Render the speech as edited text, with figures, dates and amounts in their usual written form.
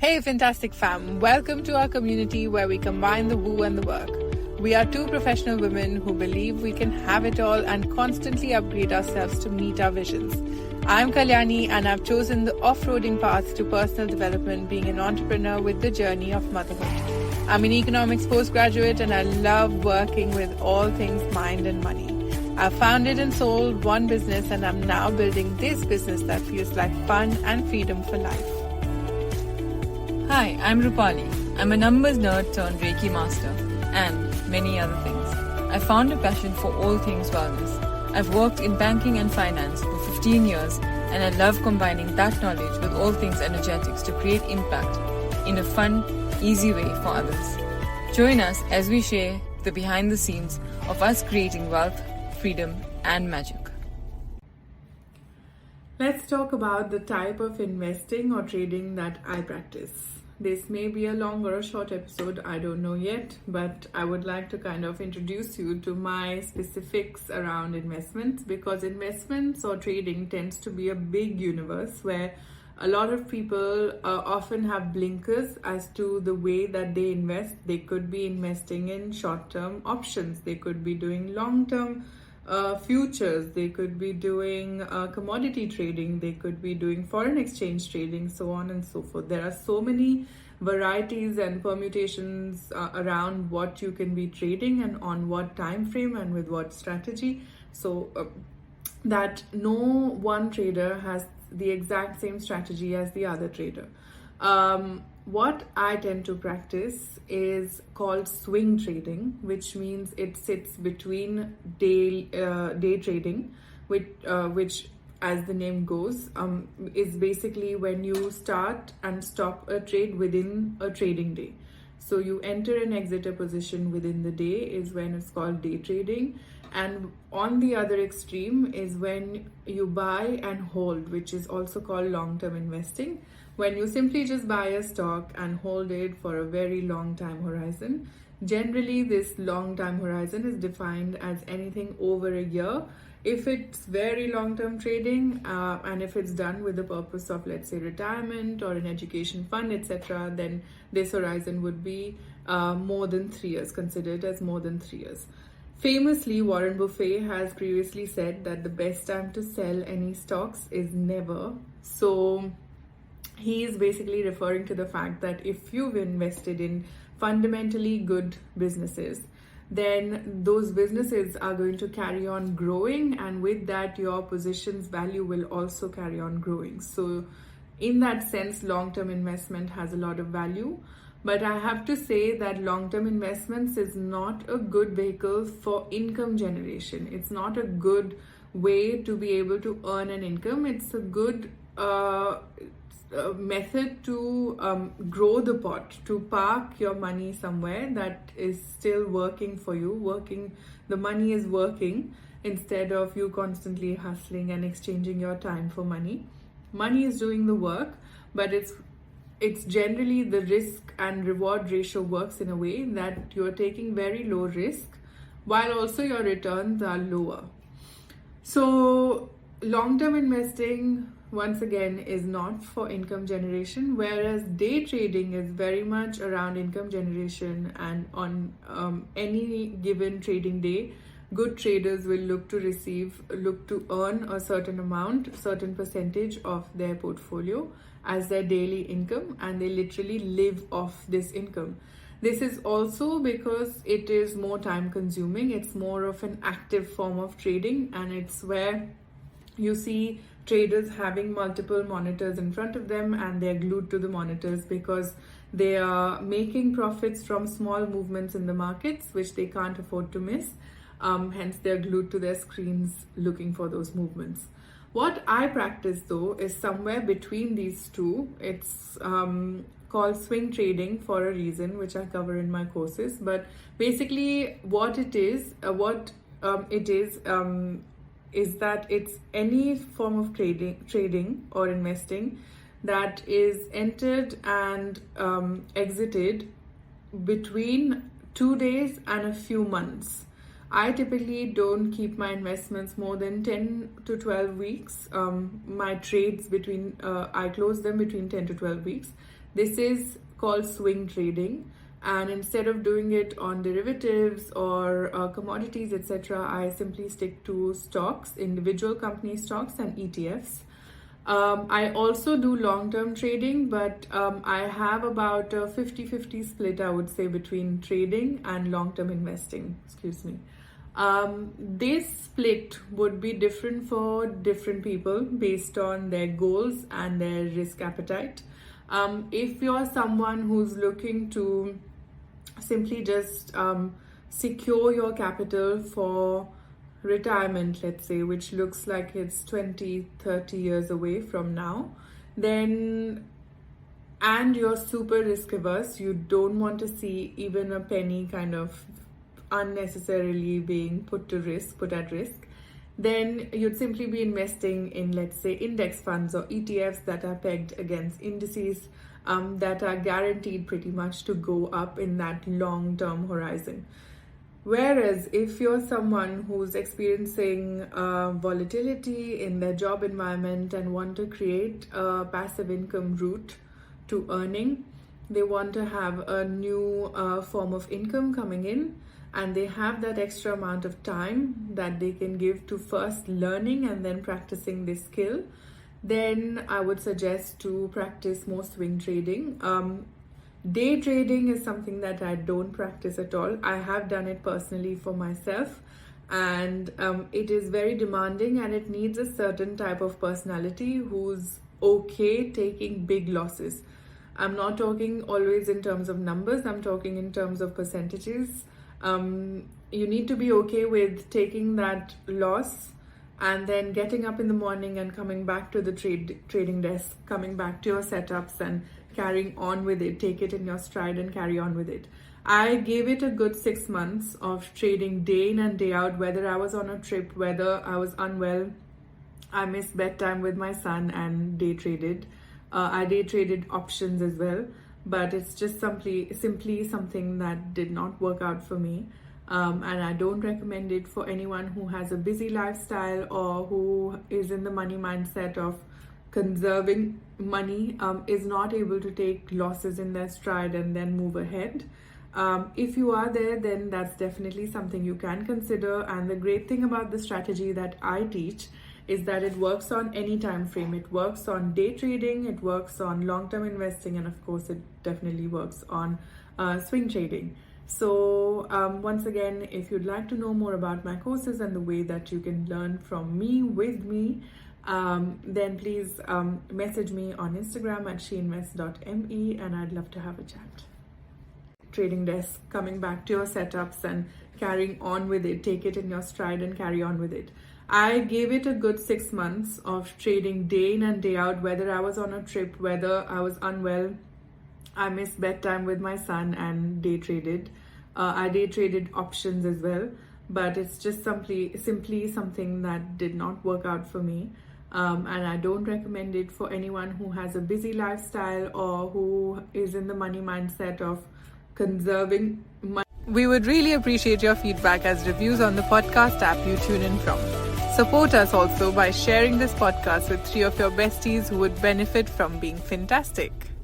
Hey, fantastic fam. Welcome to our community where we combine the woo and the work. We are two professional women who believe we can have it all and constantly upgrade ourselves to meet our visions. I'm Kalyani and I've chosen the off-roading path to personal development, being an entrepreneur with the journey of motherhood. I'm an economics postgraduate and I love working with all things mind and money. I've founded and sold one business and I'm now building this business that feels like fun and freedom for life. Hi, I'm Rupali. I'm a numbers nerd turned Reiki master and many other things. I found a passion for all things wellness. I've worked in banking and finance for 15 years and I love combining that knowledge with all things energetics to create impact in a fun, easy way for others. Join us as we share the behind the scenes of us creating wealth, freedom and magic. Let's talk about the type of investing or trading that I practice. This may be a long or a short episode, I don't know yet, but I would like to kind of introduce you to my specifics around investments, because investments or trading tends to be a big universe where a lot of people often have blinkers as to the way that they invest. They could be investing in short-term options, they could be doing long-term futures, they could be doing commodity trading, they could be doing foreign exchange trading, so on and so forth. There are so many varieties and permutations around what you can be trading and on what time frame and with what strategy, so that no one trader has the exact same strategy as the other trader. What I tend to practice is called swing trading, which means it sits between day trading, which as the name goes, is basically when you start and stop a trade within a trading day. So you enter and exit a position within the day is when it's called day trading. And on the other extreme is when you buy and hold, which is also called long-term investing, when you simply just buy a stock and hold it for a very long time horizon. Generally, this long time horizon is defined as anything over a year. If it's very long-term trading and if it's done with the purpose of, let's say, retirement or an education fund, etc., then this horizon would be more than 3 years, considered as more than 3 years. Famously, Warren Buffett has previously said that the best time to sell any stocks is never. So he is basically referring to the fact that if you've invested in fundamentally good businesses, then those businesses are going to carry on growing, and with that your position's value will also carry on growing. So in that sense, long-term investment has a lot of value. But I have to say that long-term investments is not a good vehicle for income generation. It's not a good way to be able to earn an income. It's a good method to grow the pot, to park your money somewhere that is still working for you. The money is working instead of you constantly hustling and exchanging your time for money. Money is doing the work, but it's generally the risk and reward ratio works in a way that you're taking very low risk while also your returns are lower. So long-term investing, once again, is not for income generation, whereas day trading is very much around income generation. And on any given trading day, good traders will look to earn a certain amount, certain percentage of their portfolio as their daily income, and they literally live off this income. This is also because it is more time consuming. It's more of an active form of trading, and it's where you see traders having multiple monitors in front of them and they're glued to the monitors because they are making profits from small movements in the markets which they can't afford to miss. Hence they're glued to their screens looking for those movements. What I practice though is somewhere between these two. It's called swing trading for a reason, which I cover in my courses. But basically what it is that it's any form of trading or investing that is entered and exited between 2 days and a few months. I typically don't keep my investments more than 10 to 12 weeks. My trades I close them between 10 to 12 weeks. This is called swing trading, and instead of doing it on derivatives or commodities, etc., I simply stick to stocks, individual company stocks, and ETFs. I also do long-term trading, but I have about a 50-50 split, I would say, between trading and long-term investing. Excuse me. This split would be different for different people based on their goals and their risk appetite. If you're someone who's looking to simply just secure your capital for retirement, let's say, which looks like it's 20-30 years away from now, then, and you're super risk averse, you don't want to see even a penny kind of unnecessarily being put at risk, then you'd simply be investing in, let's say, index funds or ETFs that are pegged against indices that are guaranteed pretty much to go up in that long-term horizon. Whereas if you're someone who's experiencing volatility in their job environment and want to create a passive income route to earning, they want to have a new form of income coming in, and they have that extra amount of time that they can give to first learning and then practicing this skill, then I would suggest to practice more swing trading. Day trading is something that I don't practice at all. I have done it personally for myself, and it is very demanding, and it needs a certain type of personality who's okay taking big losses. I'm not talking always in terms of numbers, I'm talking in terms of percentages. You need to be okay with taking that loss and then getting up in the morning and coming back to the trading desk, coming back to your setups and carrying on with it. Take it in your stride and carry on with it. I gave it a good 6 months of trading day in and day out, whether I was on a trip, whether I was unwell. I missed bedtime with my son and day traded. I day traded options as well, but it's just simply something that did not work out for me. And I don't recommend it for anyone who has a busy lifestyle or who is in the money mindset of conserving money, is not able to take losses in their stride and then move ahead. If you are there, then that's definitely something you can consider. And the great thing about the strategy that I teach is that it works on any time frame. It works on day trading, it works on long-term investing, and of course it definitely works on swing trading. So once again, if you'd like to know more about my courses and the way that you can learn from me, with me, then please message me on Instagram at sheinvest.me, and I'd love to have a chat. Trading desk, coming back to your setups and carrying on with it. Take it in your stride and carry on with it. I gave it a good 6 months of trading day in and day out, whether I was on a trip, whether I was unwell. I missed bedtime with my son and day traded. I day traded options as well, but it's just simply something that did not work out for me. And I don't recommend it for anyone who has a busy lifestyle or who is in the money mindset of conserving money. We would really appreciate your feedback as reviews on the podcast app you tune in from. Support us also by sharing this podcast with 3 of your besties who would benefit from being fantastic.